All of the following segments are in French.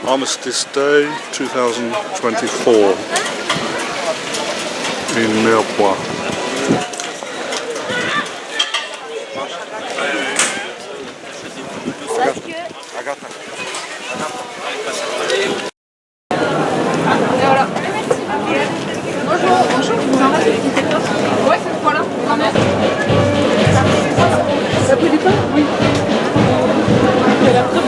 Armistice Day 2024 in Mirepoix. Bonjour, je vous envoie ce petit TikTok. Ouais, cette fois-là, vraiment. Ça a pris du pain? Oui. Ça a l'air très bon.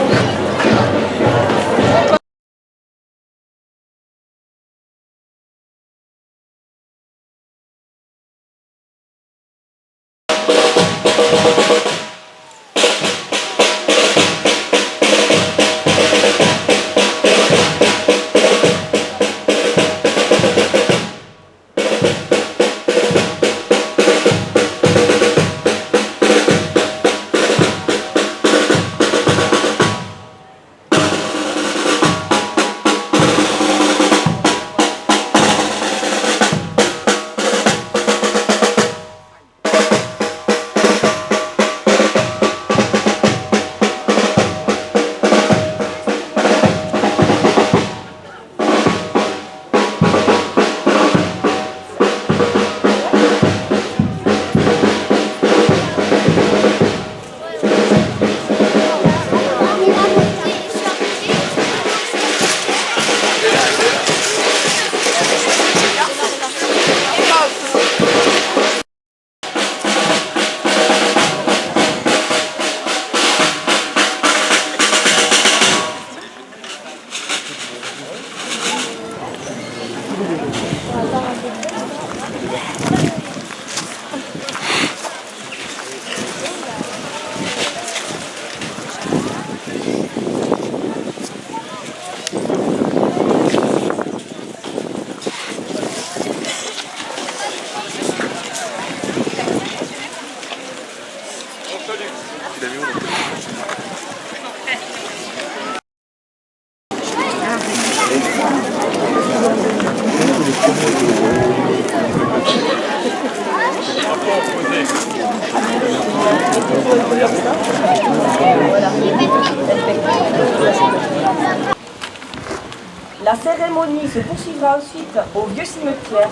La cérémonie se poursuivra ensuite au vieux cimetière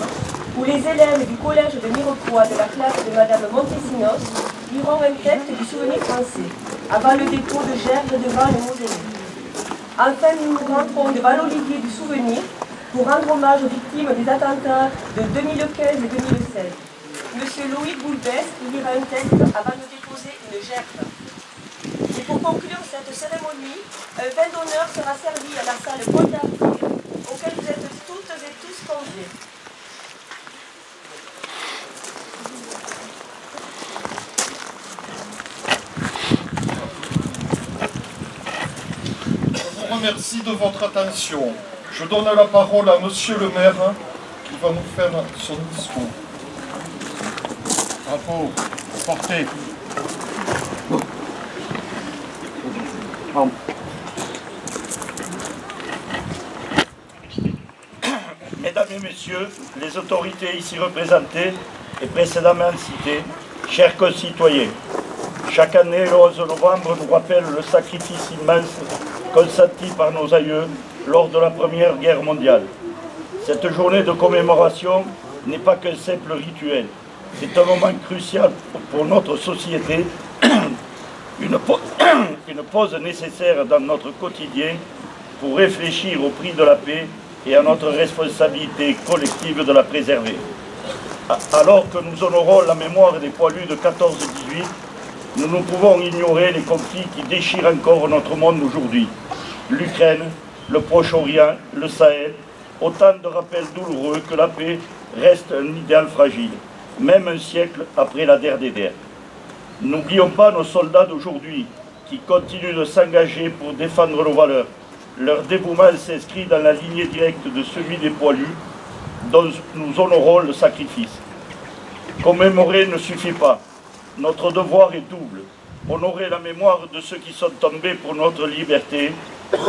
où les élèves du collège de Mirepoix de la classe de Madame Montesinos liront un texte du souvenir français avant le dépôt de gerbes devant le mausolée. Enfin, nous nous rentrons devant l'olivier du souvenir pour rendre hommage aux victimes des attentats de 2015 et 2016. Monsieur Louis Boulbès lira un texte avant de déposer une gerbe. Et pour conclure cette cérémonie, un vin d'honneur sera servi à la salle Paul d'Artier, auquel vous êtes toutes et tous conviés. Je vous remercie de votre attention. Je donne la parole à Monsieur le maire qui va nous faire son discours. Bravo, portez. Mesdames et messieurs, les autorités ici représentées et précédemment citées, chers concitoyens, chaque année, le 11 novembre nous rappelle le sacrifice immense consenti par nos aïeux lors de la Première Guerre mondiale. Cette journée de commémoration n'est pas qu'un simple rituel, c'est un moment crucial pour notre société, une pause nécessaire dans notre quotidien pour réfléchir au prix de la paix et à notre responsabilité collective de la préserver. Alors que nous honorons la mémoire des poilus de 14-18, nous ne pouvons ignorer les conflits qui déchirent encore notre monde aujourd'hui. L'Ukraine, le Proche-Orient, le Sahel, autant de rappels douloureux que la paix reste un idéal fragile, même un siècle après la DRDR. N'oublions pas nos soldats d'aujourd'hui qui continuent de s'engager pour défendre nos valeurs. Leur dévouement s'inscrit dans la lignée directe de celui des poilus, dont nous honorons le sacrifice. Commémorer ne suffit pas. Notre devoir est double. Honorer la mémoire de ceux qui sont tombés pour notre liberté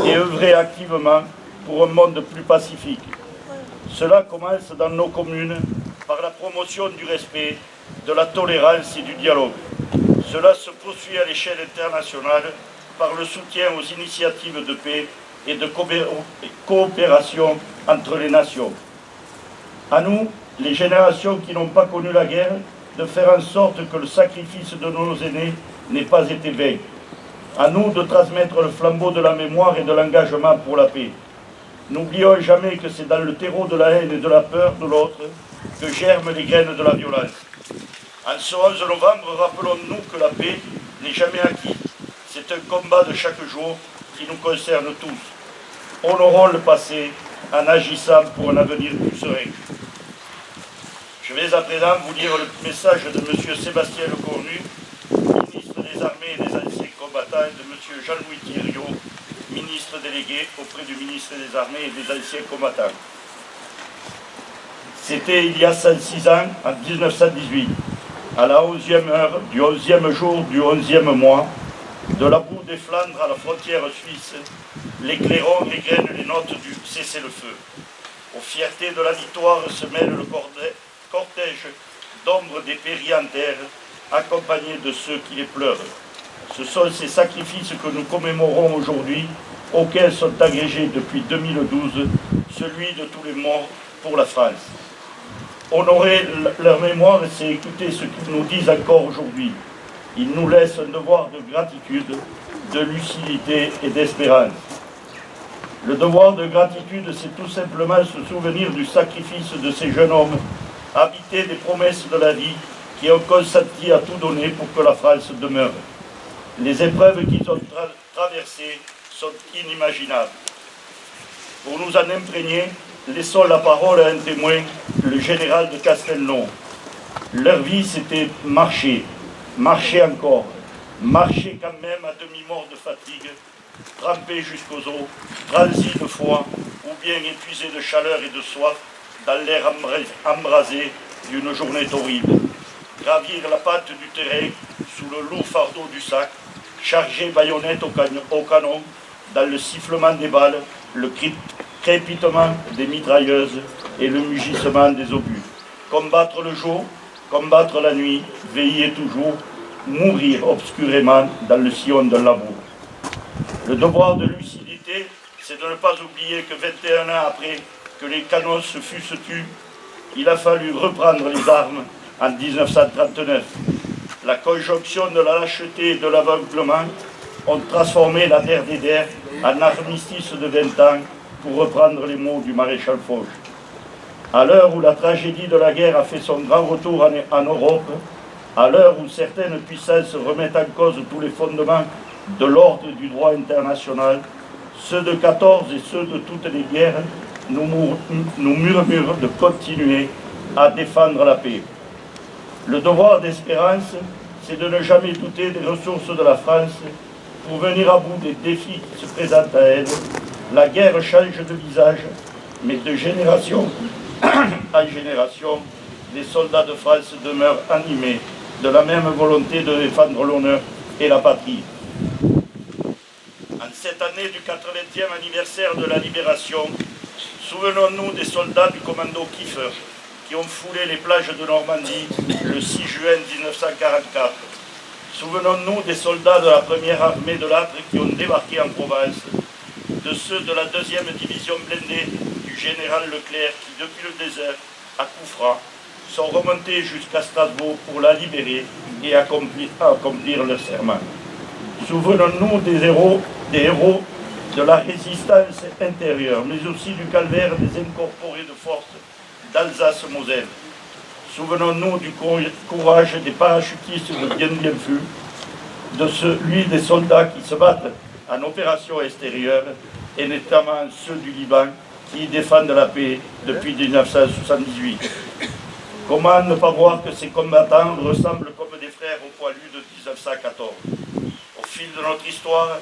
et œuvrer activement pour un monde plus pacifique. Cela commence dans nos communes par la promotion du respect, de la tolérance et du dialogue. Cela se poursuit à l'échelle internationale par le soutien aux initiatives de paix et de coopération entre les nations. À nous, les générations qui n'ont pas connu la guerre, de faire en sorte que le sacrifice de nos aînés n'ait pas été vain. À nous de transmettre le flambeau de la mémoire et de l'engagement pour la paix. N'oublions jamais que c'est dans le terreau de la haine et de la peur de l'autre que germent les graines de la violence. En ce 11 novembre, rappelons-nous que la paix n'est jamais acquise. C'est un combat de chaque jour qui nous concerne tous. Honorons le passé en agissant pour un avenir plus serein. Je vais à présent vous lire le message de M. Sébastien Lecornu, ministre des Armées et des Anciens Combattants, et de M. Jean-Louis Thiriot, ministre délégué auprès du ministre des Armées et des Anciens Combattants. C'était il y a 106 ans, en 1918, à la 11e heure du 11e jour du 11e mois, de la boue des Flandres à la frontière suisse, les clairons égrènent les notes du cessez-le-feu. Aux fiertés de la victoire se mêle le cortège d'ombre des péris en terre, accompagnés de ceux qui les pleurent. Ce sont ces sacrifices que nous commémorons aujourd'hui, auxquels sont agrégés depuis 2012 celui de tous les morts pour la France. Honorer leur mémoire, c'est écouter ce qu'ils nous disent encore aujourd'hui. Ils nous laissent un devoir de gratitude, de lucidité et d'espérance. Le devoir de gratitude, c'est tout simplement se souvenir du sacrifice de ces jeunes hommes, habités des promesses de la vie, qui ont consenti à tout donner pour que la France demeure. Les épreuves qu'ils ont traversées sont inimaginables. Pour nous en imprégner, laissons la parole à un témoin, le général de Castelnau. Leur vie, c'était marcher, marcher encore, marcher quand même à demi-mort de fatigue, trempé jusqu'aux os, transi de froid, ou bien épuisé de chaleur et de soif, dans l'air embrasé d'une journée horrible. Gravir la pente du terrain, sous le lourd fardeau du sac, charger baïonnette au canon, dans le sifflement des balles, le crépitement des mitrailleuses et le mugissement des obus. Combattre le jour, combattre la nuit, veiller toujours, mourir obscurément dans le sillon d'un labour. Le devoir de lucidité, c'est de ne pas oublier que 21 ans après que les canons se fussent tus, il a fallu reprendre les armes en 1939. La conjonction de la lâcheté et de l'aveuglement ont transformé la terre des terres en armistice de 20 ans, pour reprendre les mots du maréchal Foch. À l'heure où la tragédie de la guerre a fait son grand retour en Europe, à l'heure où certaines puissances remettent en cause tous les fondements de l'ordre du droit international, ceux de 14 et ceux de toutes les guerres nous murmurent de continuer à défendre la paix. Le devoir d'espérance, c'est de ne jamais douter des ressources de la France pour venir à bout des défis qui se présentent à elle. La guerre change de visage, mais de génération en génération, les soldats de France demeurent animés de la même volonté de défendre l'honneur et la patrie. En cette année du 80e anniversaire de la libération, souvenons-nous des soldats du commando Kiefer qui ont foulé les plages de Normandie le 6 juin 1944. Souvenons-nous des soldats de la première armée de l'Âtre qui ont débarqué en Provence, de ceux de la 2e division blindée du général Leclerc qui, depuis le désert, à coups francs, sont remontés jusqu'à Strasbourg pour la libérer et accomplir leur serment. Souvenons-nous des héros de la résistance intérieure, mais aussi du calvaire des incorporés de force d'Alsace-Moselle. Souvenons-nous du courage des parachutistes de Dien Bien Phu, de celui des soldats qui se battent en opération extérieure, et notamment ceux du Liban qui défendent la paix depuis 1978. Comment ne pas voir que ces combattants ressemblent comme des frères aux poilus de 1914. Au fil de notre histoire,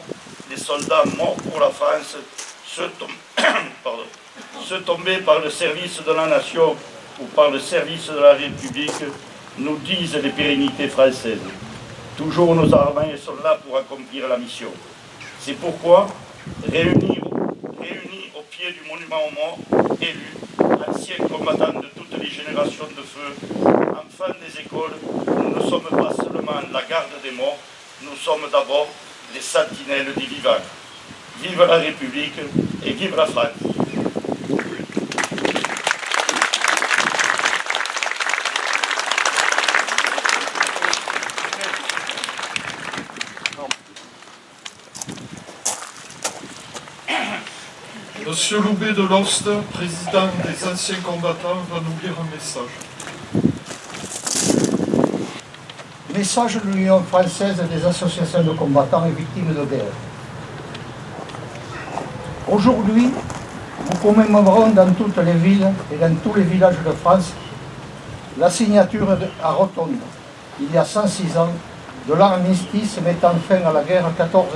les soldats morts pour la France, ceux tombés par le service de la nation ou par le service de la République, nous disent les pérennités françaises. Toujours nos armées sont là pour accomplir la mission. C'est pourquoi, réunis au pied du monument aux morts, élus, anciens combattants de toutes les générations de feu, enfants des écoles, nous ne sommes pas seulement la garde des morts, nous sommes d'abord les sentinelles des vivants. Vive la République et vive la France. Monsieur Loubet de Lost, président des anciens combattants, va nous lire un message. Message de l'Union française des associations de combattants et victimes de guerre. Aujourd'hui, nous commémorons dans toutes les villes et dans tous les villages de France la signature à Rotonde, il y a 106 ans, de l'armistice mettant fin à la guerre 14-18.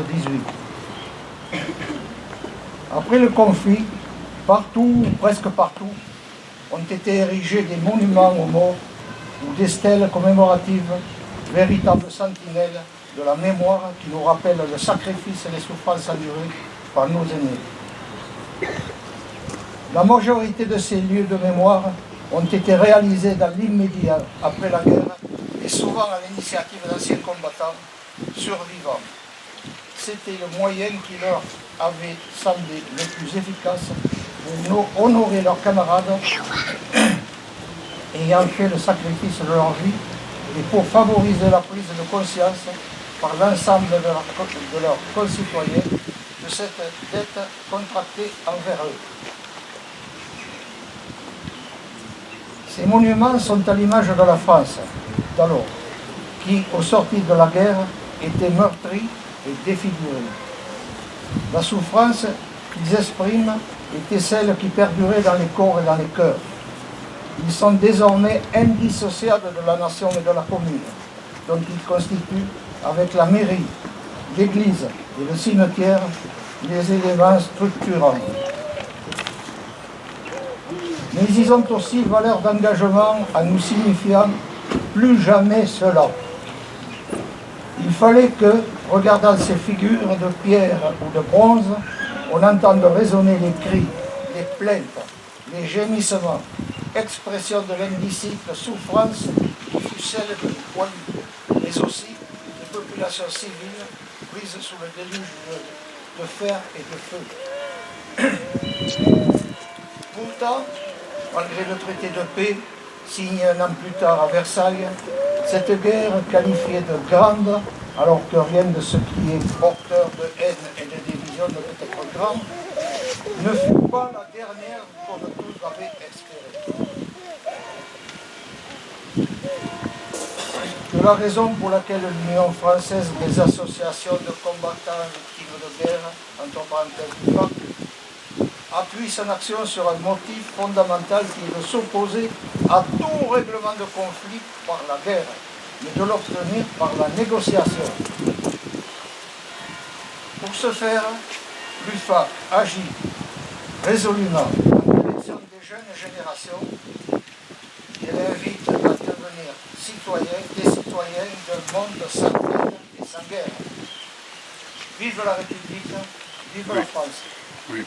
Après le conflit, partout ou presque partout, ont été érigés des monuments aux morts ou des stèles commémoratives, véritables sentinelles de la mémoire qui nous rappellent le sacrifice et les souffrances endurées par nos aînés. La majorité de ces lieux de mémoire ont été réalisés dans l'immédiat après la guerre et souvent à l'initiative d'anciens combattants survivants. C'était le moyen qui leur avait semblé le plus efficace pour honorer leurs camarades ayant fait le sacrifice de leur vie et pour favoriser la prise de conscience par l'ensemble de leurs concitoyens de cette dette contractée envers eux. Ces monuments sont à l'image de la France d'alors, qui, au sortir de la guerre, était meurtrie et défigurée. La souffrance qu'ils expriment était celle qui perdurait dans les corps et dans les cœurs. Ils sont désormais indissociables de la nation et de la commune, dont ils constituent, avec la mairie, l'église et le cimetière, les éléments structurants. Mais ils ont aussi valeur d'engagement en nous signifiant plus jamais cela. Il fallait que, regardant ces figures de pierre ou de bronze, on entende résonner les cris, les plaintes, les gémissements, expression de l'indicible souffrance qui fut celle de poilus, mais aussi des populations civiles prises sous le déluge de fer et de feu. Pourtant, malgré le traité de paix, signé un an plus tard à Versailles, cette guerre qualifiée de grande, alors que rien de ce qui est porteur de haine et de division ne peut être grand, ne fut pas la dernière comme tous avaient espéré. Que la raison pour laquelle l'Union française des associations de combattants victimes de guerre, entre parenthèses FAC, appuie son action sur un motif fondamental qui est de s'opposer à tout règlement de conflit par la guerre, mais de l'obtenir par la négociation. Pour ce faire, l'UFAC agit résolument en direction des jeunes générations. Elle invite à devenir des citoyens d'un monde sans haine et sans guerre. Vive la République, vive la France. Oui.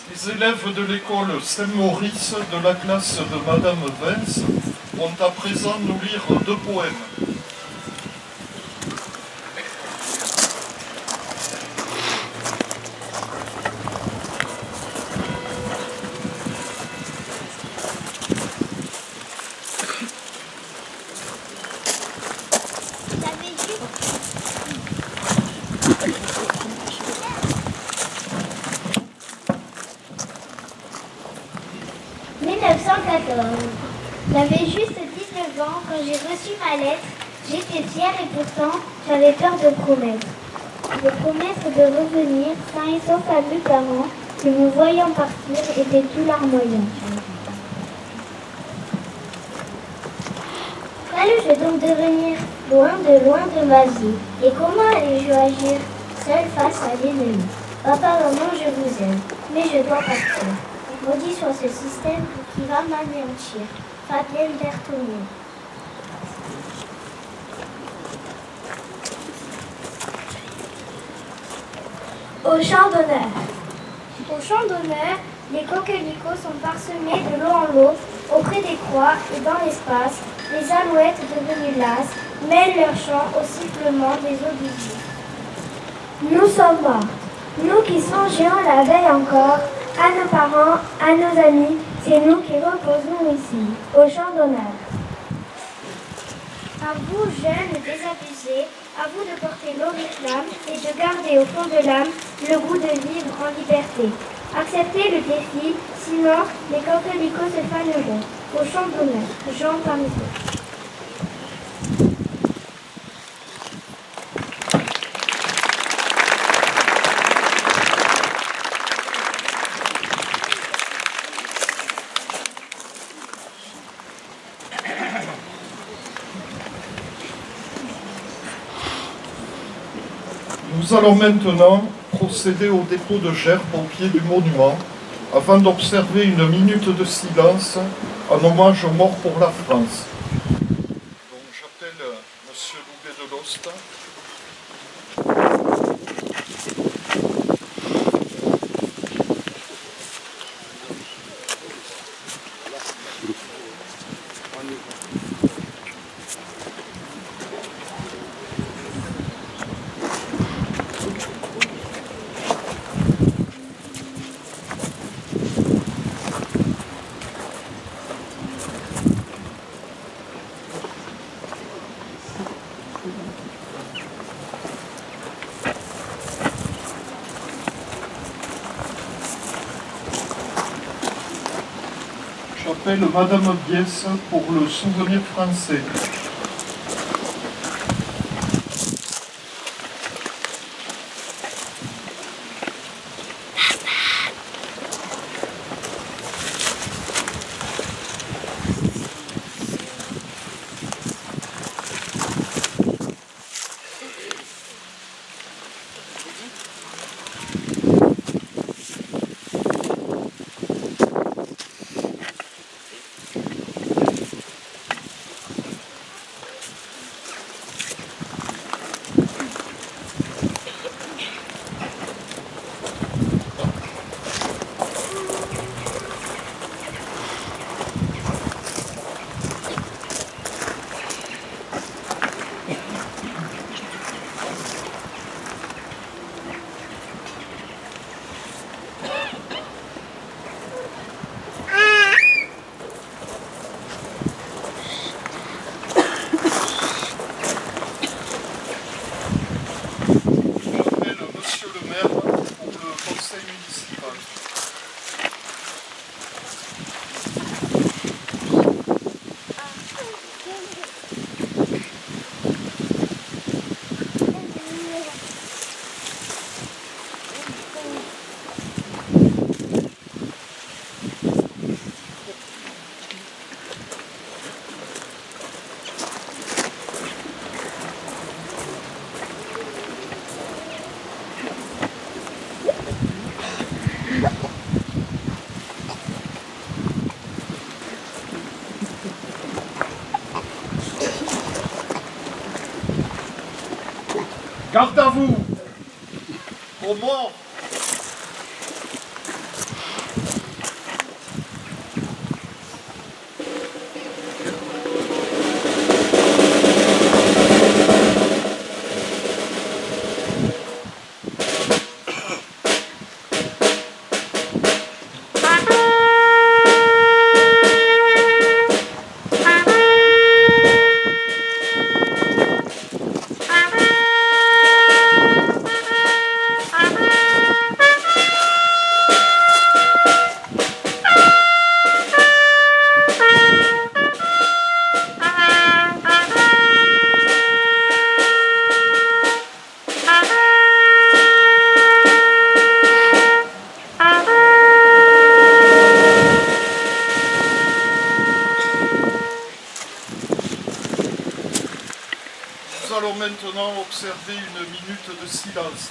Les élèves de l'école Saint-Maurice de la classe de Madame Vince vont à présent nous lire 2 poèmes. J'avais juste 19 ans quand j'ai reçu ma lettre. J'étais fière et pourtant j'avais peur de promettre. De promettre de revenir sain et sauf à mes parents qui, me voyant partir, étaient tout larmoyants. Qu'allais-je donc devenir loin de ma vie? Et comment allais-je agir seule face à l'ennemi? Papa, maman, je vous aime, mais je dois partir. Maudit soit ce système qui va m'anéantir. Fabienne Berthonier. Au champ d'honneur. Au champ d'honneur, Les coquelicots sont parsemés de lot en lot, auprès des croix et dans l'espace. Les alouettes devenues lasses mêlent leur chant au sifflement des eaux du vie. Nous sommes morts, nous qui songions la veille encore, à nos parents, à nos amis, c'est nous qui reposons ici, au champ d'honneur. À vous, jeunes désabusés, à vous de porter l'oriflamme et de garder au fond de l'âme le goût de vivre en liberté. Acceptez le défi, sinon les coquelicots se faneront. Au champ d'honneur, Jean Parisot. Nous allons maintenant procéder au dépôt de gerbes au pied du monument avant d'observer une minute de silence en hommage aux morts pour la France. Donc j'appelle M. Louvet de Lost. J'appelle Madame Biès pour le souvenir français. Garde à vous, aux morts. Nous allons maintenant observer une minute de silence.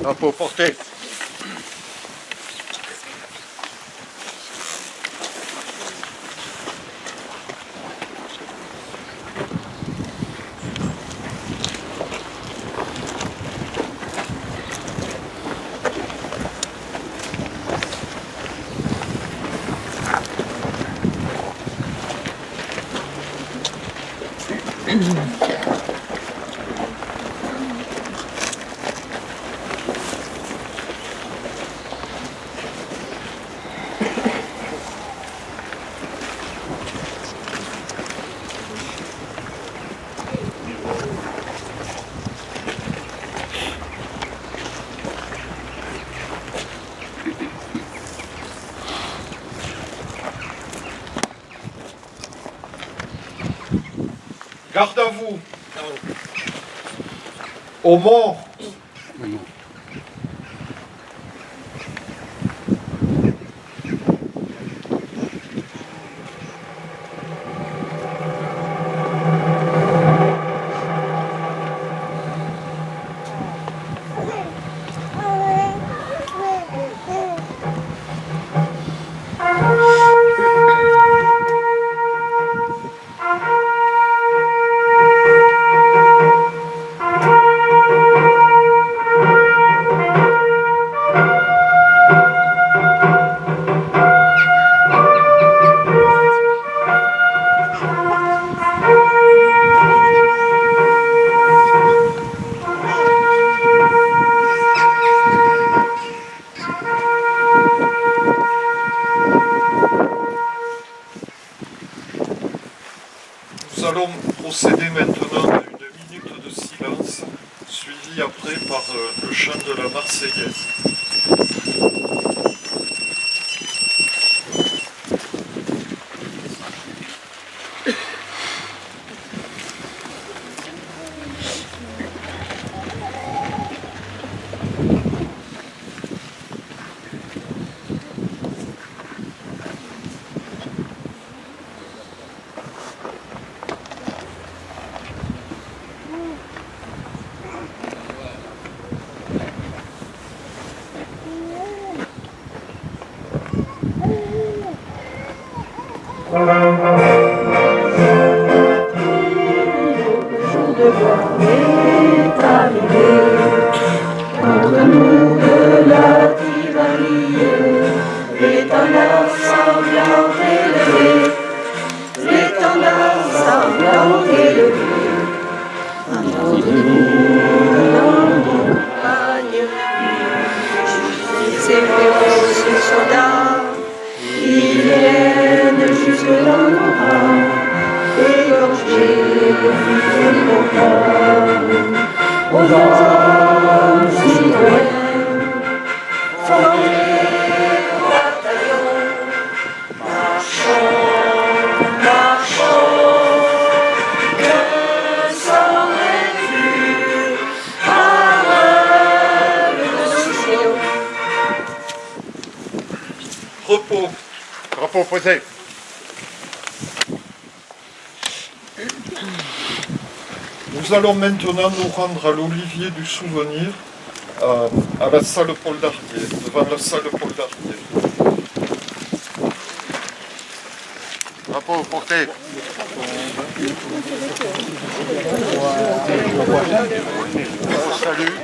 Drapeau porté. Garde à vous. Aux morts. Nous allons procéder maintenant à une minute de silence, suivie après par le chant de la Marseillaise. Ces féroces soldats, ils viennent jusque dans nos rangs, égorger nos corps. Aux hommes citoyens, formés au bataillon, marchons, marchons, que saurais-tu, parole de Sion. Repos. Drapeau posé. Nous allons maintenant nous rendre à l'Olivier du Souvenir, à la salle Paul Dardier, devant la salle Paul Dardier. Drapeau porté. Salut.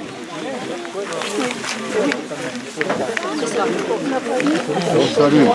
Salut.